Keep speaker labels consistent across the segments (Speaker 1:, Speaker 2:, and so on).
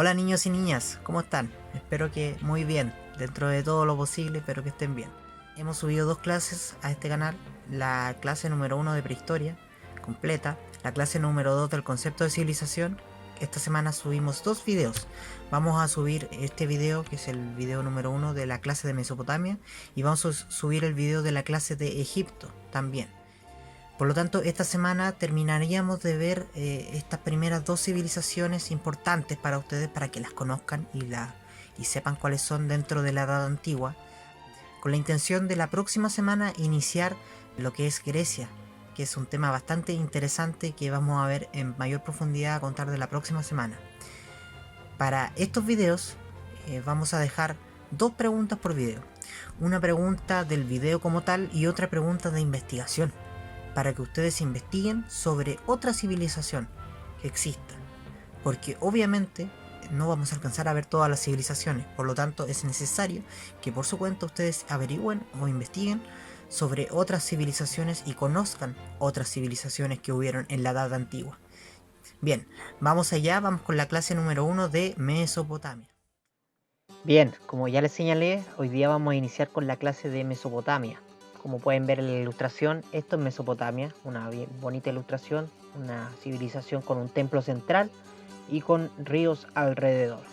Speaker 1: Hola niños y niñas, ¿cómo están? Espero que muy bien, dentro de todo lo posible, espero que estén bien. Hemos subido dos clases a este canal, la clase número 1 de prehistoria, completa, la clase número 2 del concepto de civilización. Esta semana subimos dos videos. Vamos a subir este video, que es el video número 1 de la clase de Mesopotamia, y vamos a subir el video de la clase de Egipto también. Por lo tanto, esta semana terminaríamos de ver estas primeras dos civilizaciones importantes para ustedes, para que las conozcan y sepan cuáles son dentro de la Edad Antigua, con la intención de la próxima semana iniciar lo que es Grecia, que es un tema bastante interesante que vamos a ver en mayor profundidad a contar de la próxima semana. Para estos videos vamos a dejar dos preguntas por video. Una pregunta del video como tal y otra pregunta de investigación, para que ustedes investiguen sobre otra civilización que exista. Porque obviamente no vamos a alcanzar a ver todas las civilizaciones, por lo tanto es necesario que por su cuenta ustedes averigüen o investiguen sobre otras civilizaciones y conozcan otras civilizaciones que hubieron en la Edad Antigua. Bien, vamos allá, vamos con la clase número 1 de Mesopotamia.
Speaker 2: Bien, como ya les señalé, hoy día vamos a iniciar con la clase de Mesopotamia. Como pueden ver en la ilustración, esto es Mesopotamia, una bien bonita ilustración, una civilización con un templo central y con ríos alrededor.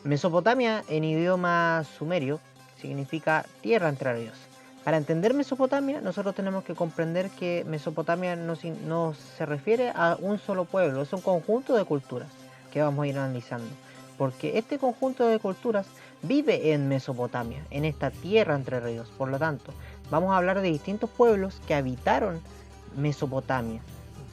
Speaker 2: Mesopotamia en idioma sumerio significa tierra entre ríos. Para entender Mesopotamia, nosotros tenemos que comprender que Mesopotamia no se refiere a un solo pueblo, es un conjunto de culturas que vamos a ir analizando. Porque este conjunto de culturas vive en Mesopotamia, en esta tierra entre ríos. Por lo tanto, vamos a hablar de distintos pueblos que habitaron Mesopotamia,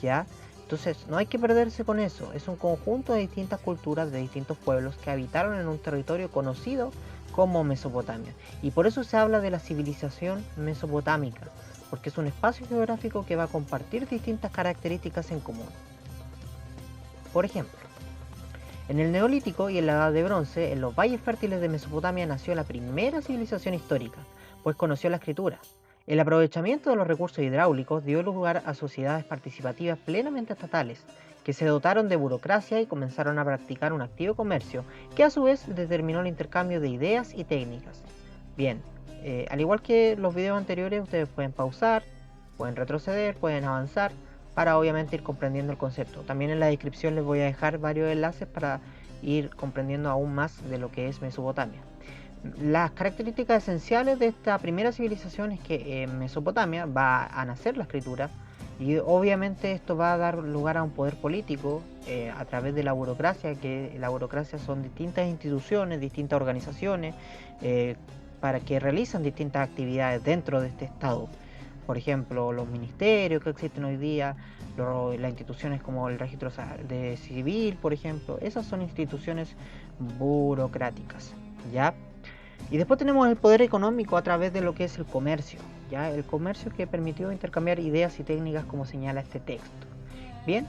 Speaker 2: ¿ya? Entonces, no hay que perderse con eso. Es un conjunto de distintas culturas, de distintos pueblos que habitaron en un territorio conocido como Mesopotamia. Y por eso se habla de la civilización mesopotámica, porque es un espacio geográfico que va a compartir distintas características en común. Por ejemplo, en el Neolítico y en la Edad de Bronce, en los valles fértiles de Mesopotamia nació la primera civilización histórica, pues conoció la escritura. El aprovechamiento de los recursos hidráulicos dio lugar a sociedades participativas plenamente estatales, que se dotaron de burocracia y comenzaron a practicar un activo comercio, que a su vez determinó el intercambio de ideas y técnicas. Bien, al igual que los videos anteriores, ustedes pueden pausar, pueden retroceder, pueden avanzar, para obviamente ir comprendiendo el concepto. También en la descripción les voy a dejar varios enlaces para ir comprendiendo aún más de lo que es Mesopotamia. Las características esenciales de esta primera civilización es que en Mesopotamia va a nacer la escritura y obviamente esto va a dar lugar a un poder político a través de la burocracia, que la burocracia son distintas instituciones, distintas organizaciones para que realizan distintas actividades dentro de este estado. Por ejemplo, los ministerios que existen hoy día, las instituciones como el registro de civil, por ejemplo, esas son instituciones burocráticas, ¿ya? Y después tenemos el poder económico a través de lo que es el comercio, ¿ya? El comercio que permitió intercambiar ideas y técnicas como señala este texto. Bien,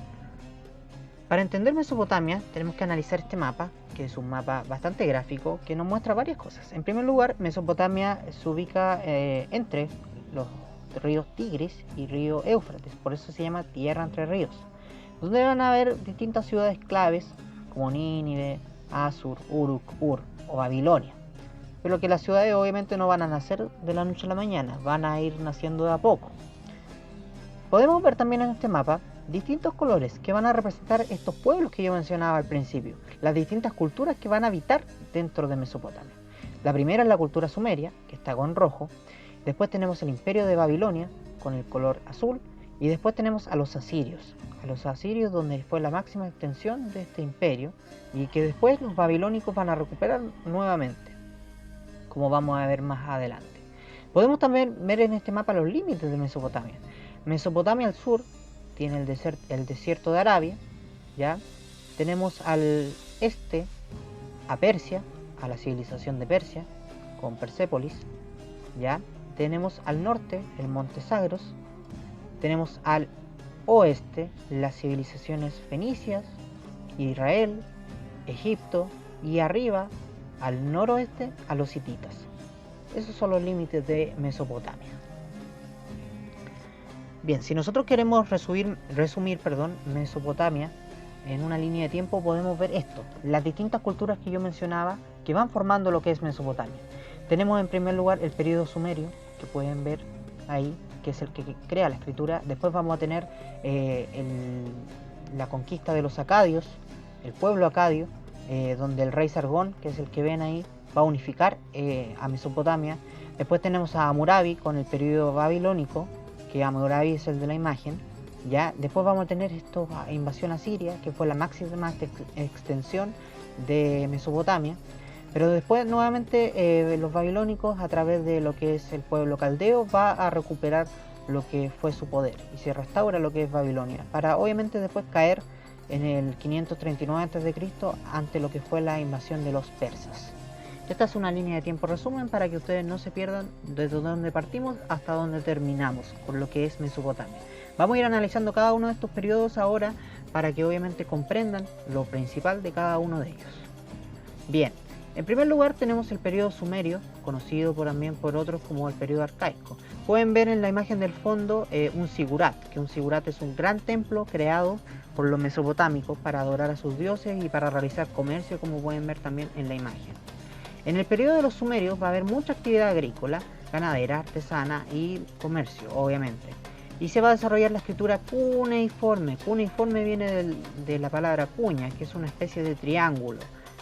Speaker 2: para entender Mesopotamia tenemos que analizar este mapa, que es un mapa bastante gráfico, que nos muestra varias cosas. En primer lugar, Mesopotamia se ubica entre los ríos Tigris y río Éufrates, por eso se llama Tierra entre Ríos, donde van a haber distintas ciudades claves como Nínive, Asur, Uruk, Ur o Babilonia. Pero que las ciudades obviamente no van a nacer de la noche a la mañana, van a ir naciendo de a poco. Podemos ver también en este mapa distintos colores que van a representar estos pueblos que yo mencionaba al principio, las distintas culturas que van a habitar dentro de Mesopotamia. La primera es la cultura sumeria, que está con rojo. Después tenemos el imperio de Babilonia, con el color azul. Y después tenemos a los asirios donde fue la máxima extensión de este imperio y que después los babilónicos van a recuperar nuevamente, como vamos a ver más adelante. Podemos también ver en este mapa los límites de Mesopotamia. Mesopotamia al sur tiene el desierto de Arabia, ¿ya? Tenemos al este a Persia, a la civilización de Persia, con Persépolis, ¿ya? Tenemos al norte el monte Sagros, tenemos al oeste las civilizaciones fenicias, Israel, Egipto y arriba al noroeste a los hititas. Esos son los límites de Mesopotamia. Bien, si nosotros queremos resumir Mesopotamia, en una línea de tiempo podemos ver esto, las distintas culturas que yo mencionaba que van formando lo que es Mesopotamia. Tenemos en primer lugar el periodo sumerio, que pueden ver ahí, que es el que crea la escritura. Después vamos a tener la conquista de los acadios, el pueblo acadio, donde el rey Sargón, que es el que ven ahí, va a unificar a Mesopotamia. Después tenemos a Hammurabi con el periodo babilónico, que Hammurabi es el de la imagen. ¿Ya? Después vamos a tener esta invasión asiria, que fue la máxima extensión de Mesopotamia. Pero después nuevamente los babilónicos, a través de lo que es el pueblo caldeo, va a recuperar lo que fue su poder y se restaura lo que es Babilonia, para obviamente después caer en el 539 a.C. ante lo que fue la invasión de los persas. Esta es una línea de tiempo resumen para que ustedes no se pierdan desde donde partimos hasta donde terminamos con lo que es Mesopotamia. Vamos a ir analizando cada uno de estos periodos ahora para que obviamente comprendan lo principal de cada uno de ellos. Bien, en primer lugar tenemos el periodo sumerio, conocido también por otros como el periodo arcaico. Pueden ver en la imagen del fondo un sigurat, que un sigurat es un gran templo creado por los mesopotámicos para adorar a sus dioses y para realizar comercio, como pueden ver también en la imagen. En el periodo de los sumerios va a haber mucha actividad agrícola, ganadera, artesana y comercio, obviamente. Y se va a desarrollar la escritura cuneiforme. Cuneiforme viene de la palabra cuña, que es una especie de triángulo,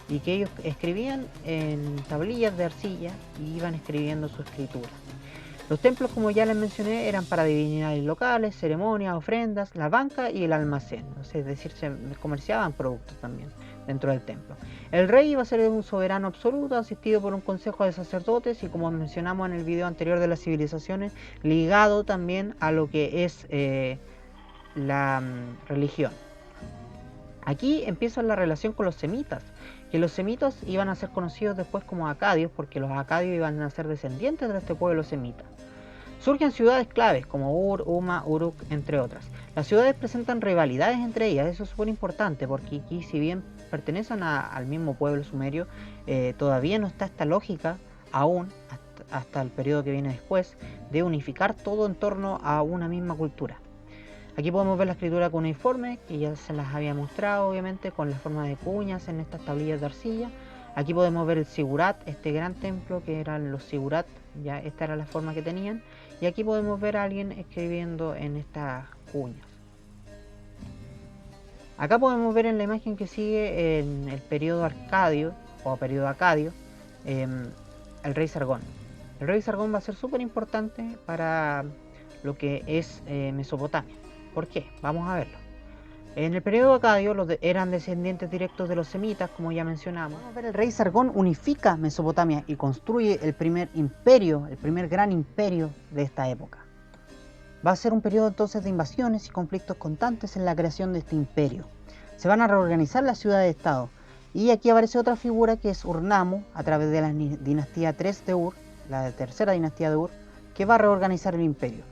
Speaker 2: y que ellos escribían en tablillas de arcilla y iban escribiendo su escritura. Los templos, como ya les mencioné, eran para divinidades locales, ceremonias, ofrendas, la banca y el almacén, es decir, se comerciaban productos también dentro del templo. El rey iba a ser un soberano absoluto, asistido por un consejo de sacerdotes y, como mencionamos en el video anterior de las civilizaciones, ligado también a lo que es la religión. Aquí empieza la relación con los semitas, que los semitas iban a ser conocidos después como acadios, porque los acadios iban a ser descendientes de este pueblo semita. Surgen ciudades claves como Ur, Uma, Uruk, entre otras. Las ciudades presentan rivalidades entre ellas, eso es súper importante, porque aquí, si bien pertenecen al mismo pueblo sumerio, todavía no está esta lógica aún, hasta el periodo que viene después, de unificar todo en torno a una misma cultura. Aquí podemos ver la escritura cuneiforme, que ya se las había mostrado obviamente, con la forma de cuñas en estas tablillas de arcilla. Aquí podemos ver el sigurat, este gran templo que eran los sigurat, ya esta era la forma que tenían. Y aquí podemos ver a alguien escribiendo en estas cuñas. Acá podemos ver en la imagen que sigue en el periodo arcadio, o periodo acadio, el rey Sargón. El rey Sargón va a ser súper importante para lo que es Mesopotamia. ¿Por qué? Vamos a verlo. En el periodo acadio eran descendientes directos de los semitas, como ya mencionamos. Vamos a ver, el rey Sargón unifica Mesopotamia y construye el primer imperio, el primer gran imperio de esta época. Va a ser un periodo entonces de invasiones y conflictos constantes en la creación de este imperio. Se van a reorganizar las ciudades-estado. Y aquí aparece otra figura que es Urnamo, a través de la dinastía 3 de Ur, la tercera dinastía de Ur, que va a reorganizar el imperio.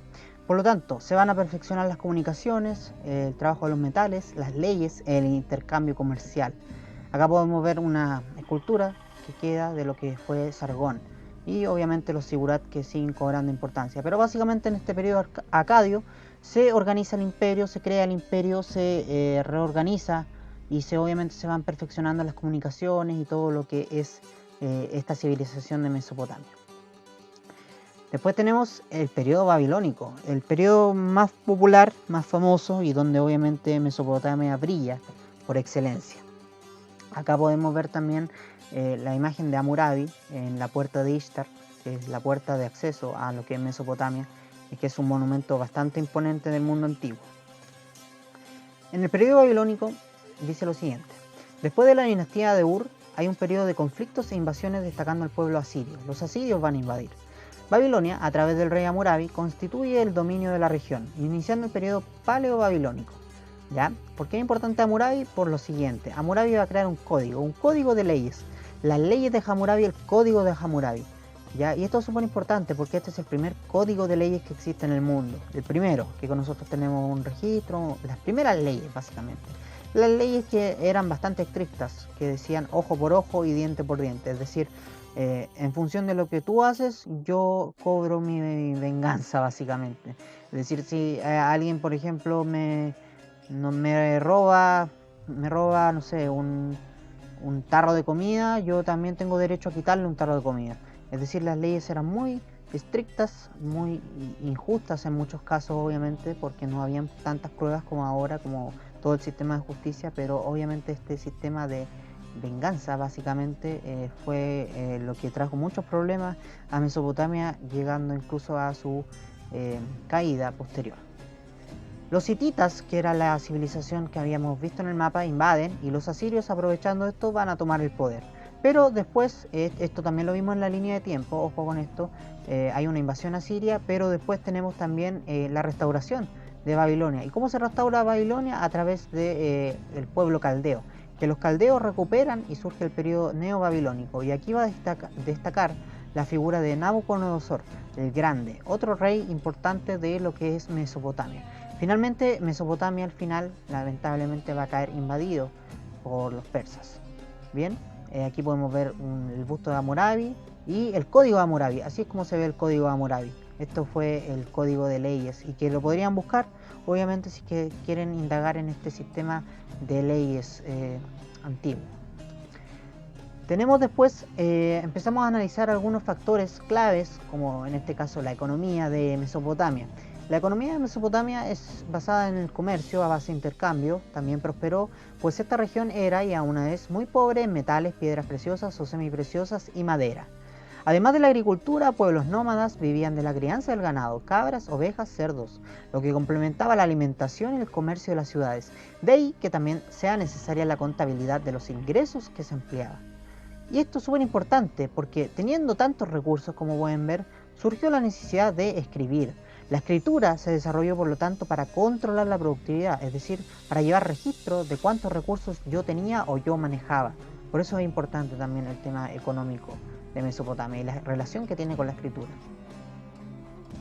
Speaker 2: Por lo tanto, se van a perfeccionar las comunicaciones, el trabajo de los metales, las leyes, el intercambio comercial. Acá podemos ver una escultura que queda de lo que fue Sargón y obviamente los sigurat, que siguen cobrando importancia. Pero básicamente en este periodo acadio se organiza el imperio, se crea el imperio, se reorganiza y obviamente se van perfeccionando las comunicaciones y todo lo que es esta civilización de Mesopotamia. Después tenemos el periodo babilónico, el periodo más popular, más famoso y donde obviamente Mesopotamia brilla por excelencia. Acá podemos ver también la imagen de Hammurabi en la puerta de Ishtar, que es la puerta de acceso a lo que es Mesopotamia y que es un monumento bastante imponente del mundo antiguo. En el periodo babilónico dice lo siguiente: después de la dinastía de Ur hay un periodo de conflictos e invasiones destacando al pueblo asirio. Los asirios van a invadir. Babilonia, a través del rey Hammurabi, constituye el dominio de la región, iniciando el periodo paleo-babilónico. ¿Ya? ¿Por qué es importante Hammurabi? Por lo siguiente: Hammurabi va a crear un código de leyes. Las leyes de Hammurabi, el código de Hammurabi. ¿Ya? Y esto es súper importante porque este es el primer código de leyes que existe en el mundo. El primero, que con nosotros tenemos un registro, las primeras leyes básicamente. Las leyes que eran bastante estrictas, que decían ojo por ojo y diente por diente, es decir, en función de lo que tú haces, yo cobro mi venganza, básicamente. Es decir, si alguien, por ejemplo, no me roba me roba, no sé, un tarro de comida, yo también tengo derecho a quitarle un tarro de comida. Es decir, las leyes eran muy estrictas, muy injustas en muchos casos, obviamente, porque no habían tantas pruebas como ahora, como todo el sistema de justicia, pero obviamente este sistema de venganza básicamente fue lo que trajo muchos problemas a Mesopotamia, llegando incluso a su caída posterior. Los hititas, que era la civilización que habíamos visto en el mapa, invaden y los asirios, aprovechando esto, van a tomar el poder. Pero después, esto también lo vimos en la línea de tiempo, ojo con esto, hay una invasión asiria, pero después tenemos también la restauración de Babilonia. ¿Y cómo se restaura Babilonia? A través del pueblo caldeo, que los caldeos recuperan y surge el periodo neobabilónico. Y aquí va a destacar la figura de Nabucodonosor, el Grande, otro rey importante de lo que es Mesopotamia. Finalmente, Mesopotamia al final, lamentablemente, va a caer invadido por los persas. Bien, aquí podemos ver el busto de Hammurabi y el código de Hammurabi. Así es como se ve el código de Hammurabi. Esto fue el código de leyes y que lo podrían buscar, obviamente, si que quieren indagar en este sistema de leyes antiguo. Tenemos después, empezamos a analizar algunos factores claves, como en este caso la economía de Mesopotamia. La economía de Mesopotamia es basada en el comercio a base de intercambio, también prosperó, pues esta región era y aún es muy pobre en metales, piedras preciosas o semipreciosas y madera. Además de la agricultura, pueblos nómadas vivían de la crianza del ganado, cabras, ovejas, cerdos, lo que complementaba la alimentación y el comercio de las ciudades. De ahí que también sea necesaria la contabilidad de los ingresos que se empleaban. Y esto es súper importante porque teniendo tantos recursos como pueden ver, surgió la necesidad de escribir. La escritura se desarrolló por lo tanto para controlar la productividad, es decir, para llevar registro de cuántos recursos yo tenía o yo manejaba. Por eso es importante también el tema económico de Mesopotamia y la relación que tiene con la escritura.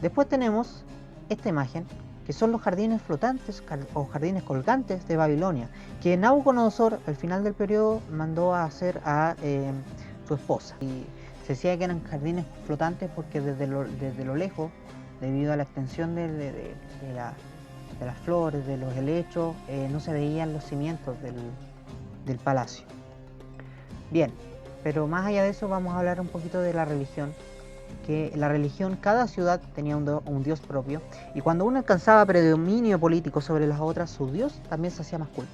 Speaker 2: Después tenemos esta imagen, que son los jardines flotantes o jardines colgantes de Babilonia, que Nabucodonosor al final del periodo mandó a hacer a su esposa. Y se decía que eran jardines flotantes porque desde lo lejos, debido a la extensión de las flores, de los helechos, no se veían los cimientos del palacio. Bien, pero más allá de eso vamos a hablar un poquito de la religión. Que la religión, cada ciudad tenía un dios propio, y cuando uno alcanzaba predominio político sobre las otras, su dios también se hacía más culto.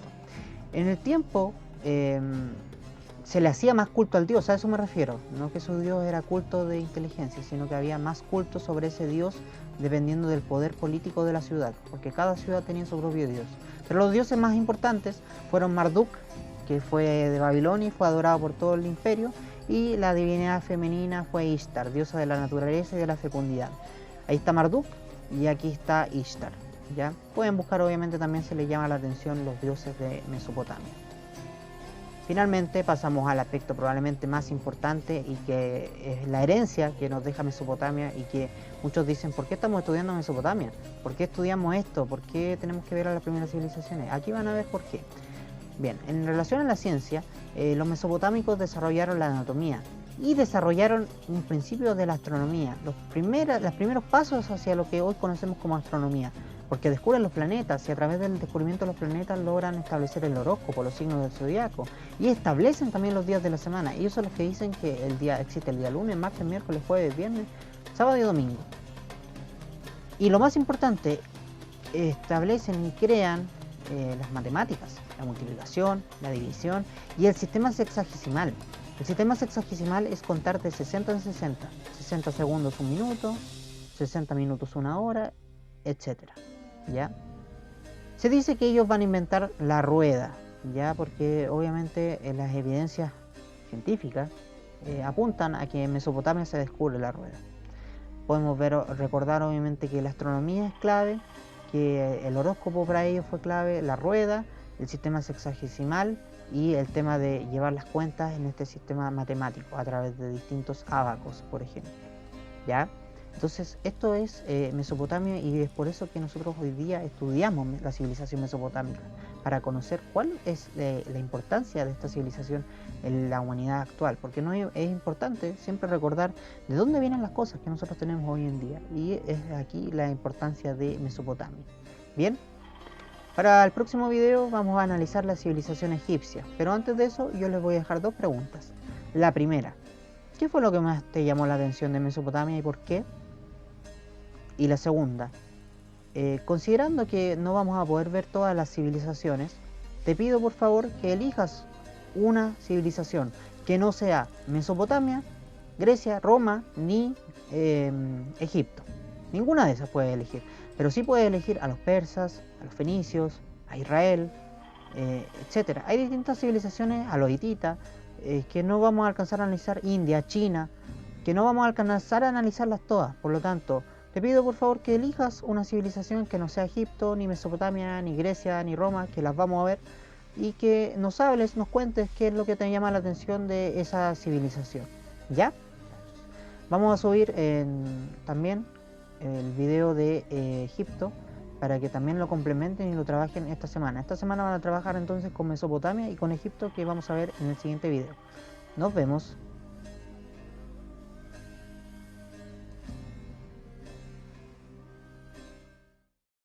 Speaker 2: En el tiempo se le hacía más culto al dios, a eso me refiero, no que su dios era culto de inteligencia, sino que había más culto sobre ese dios dependiendo del poder político de la ciudad, porque cada ciudad tenía su propio dios. Pero los dioses más importantes fueron Marduk, que fue de Babilonia y fue adorado por todo el imperio, y la divinidad femenina fue Ishtar, diosa de la naturaleza y de la fecundidad. Ahí está Marduk y aquí está Ishtar, ¿ya? Pueden buscar, obviamente también se les llama la atención los dioses de Mesopotamia. Finalmente pasamos al aspecto probablemente más importante y que es la herencia que nos deja Mesopotamia, y que muchos dicen, ¿por qué estamos estudiando Mesopotamia? ¿Por qué estudiamos esto? ¿Por qué tenemos que ver a las primeras civilizaciones? Aquí van a ver por qué. Bien, en relación a la ciencia, los mesopotámicos desarrollaron la anatomía y desarrollaron un principio de la astronomía, los primeros pasos hacia lo que hoy conocemos como astronomía, porque descubren los planetas y a través del descubrimiento de los planetas logran establecer el horóscopo, los signos del zodiaco, y establecen también los días de la semana. Ellos son los que dicen que existe el día lunes, martes, miércoles, jueves, viernes, sábado y domingo. Y lo más importante, establecen y crean las matemáticas, la multiplicación, la división y el sistema sexagesimal. El sistema sexagesimal es contar de 60 en 60, 60 segundos un minuto, 60 minutos una hora, etc. ¿Ya? Se dice que ellos van a inventar la rueda, ya, porque obviamente las evidencias científicas apuntan a que en Mesopotamia se descubre la rueda. Podemos recordar obviamente que la astronomía es clave, que el horóscopo para ellos fue clave, la rueda, el sistema sexagesimal y el tema de llevar las cuentas en este sistema matemático a través de distintos ábacos, por ejemplo. ¿Ya? Entonces, esto es Mesopotamia, y es por eso que nosotros hoy día estudiamos la civilización mesopotámica, para conocer cuál es la importancia de esta civilización en la humanidad actual, porque no es importante siempre recordar de dónde vienen las cosas que nosotros tenemos hoy en día, y es aquí la importancia de Mesopotamia. Bien, Para el próximo video vamos a analizar la civilización egipcia, pero antes de eso yo les voy a dejar dos preguntas. La primera, ¿qué fue lo que más te llamó la atención de Mesopotamia y por qué? Y la segunda, considerando que no vamos a poder ver todas las civilizaciones, te pido por favor que elijas una civilización que no sea Mesopotamia, Grecia, Roma ni Egipto. Ninguna de esas puedes elegir, pero sí puedes elegir a los persas, a los fenicios, a Israel, etc. Hay distintas civilizaciones, a los hititas, que no vamos a alcanzar a analizar, India, China, que no vamos a alcanzar a analizarlas todas. Por lo tanto, te pido por favor que elijas una civilización que no sea Egipto, ni Mesopotamia, ni Grecia, ni Roma, que las vamos a ver, y que nos hables, nos cuentes qué es lo que te llama la atención de esa civilización. ¿Ya? Vamos a subir también el video de Egipto para que también lo complementen y lo trabajen esta semana. Esta semana van a trabajar entonces con Mesopotamia y con Egipto, que vamos a ver en el siguiente video. Nos vemos.